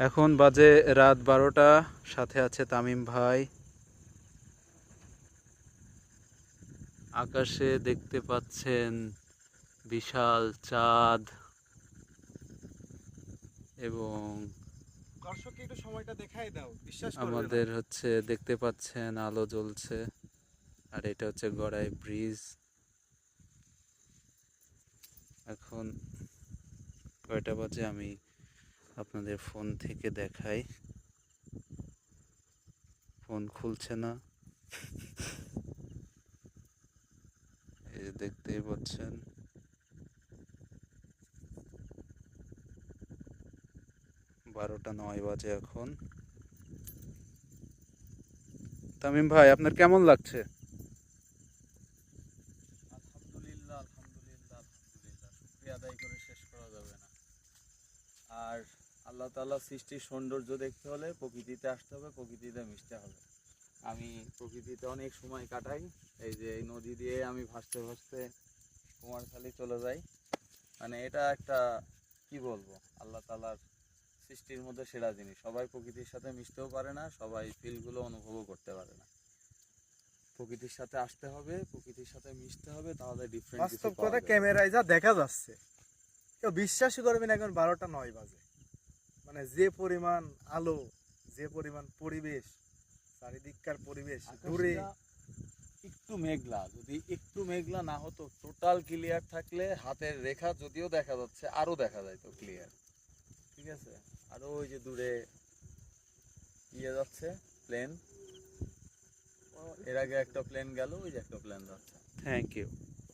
এখন বাজে রাত 12টা, সাথে আছে তামিম ভাই। আকাশে দেখতে পাচ্ছেন বিশাল চাঁদ এবং দর্শককে একটু সময়টা দেখাই দাও, বিশ্বাস করবে না। আমাদের দেখতে পাচ্ছেন আলো জ্বলছে। আর এটা হচ্ছে গড়াই ব্রিজ। এখন কয়টা বাজে আমি আপনাদের ফোন থেকে দেখাই। ফোন খুলছে না, এই যে দেখতেই পাচ্ছেন। 12টা 9 বাজে এখন। তামিম ভাই, আপনার কেমন লাগছে? আলহামদুলিল্লাহ, আলহামদুলিল্লাহ, আলহামদুলিল্লাহ, শুকরিয়া আদায় করে শেষ করা যাবে না। আর আল্লাহ তাআলা সৃষ্টির সৌন্দর্য দেখতে হলে প্রকৃতিতে আসতে হবে, প্রকৃতিতে মিশতে হবে। আমি প্রকৃতিতে অনেক সময় কাটাই। এই যে এই নদী দিয়ে আমি ভাসতে ভাসতে কুমারখালী চলে যাই। মানে এটা একটা, কি বলবো, আল্লাহ তাআলার সৃষ্টির মধ্যে সেরা জিনিস। সবাই প্রকৃতির সাথে মিশতেও পারে না, সবাই ফিলগুলো অনুভবও করতে পারে না। প্রকৃতির সাথে আসতে হবে, প্রকৃতির সাথে মিশতে হবে, তাহলে ডিফারেন্ট কিছু বাস্তব পাওয়া কথা, যাবে। ক্যামেরায় যা দেখা যাচ্ছে কেউ বিশ্বাসই করবে না। এখন 12টা 9 বাজে, মানে যে পরিমাণ আলো, যে পরিমাণ পরিবেশ, চারিদিককার পরিবেশ দূরে। আকাশটা একটু মেঘলা, যদি একটু মেঘলা না হতো, টোটাল ক্লিয়ার থাকলে হাতের রেখা যদিও দেখা যাচ্ছে আরো দেখা যায় তো ক্লিয়ার। ঠিক আছে, আরো ওই যে দূরে ইয়ে যাচ্ছে, প্লেন। এর আগে একটা প্লেন গেল, ওই যে একটা প্লেন যাচ্ছে। Thank you.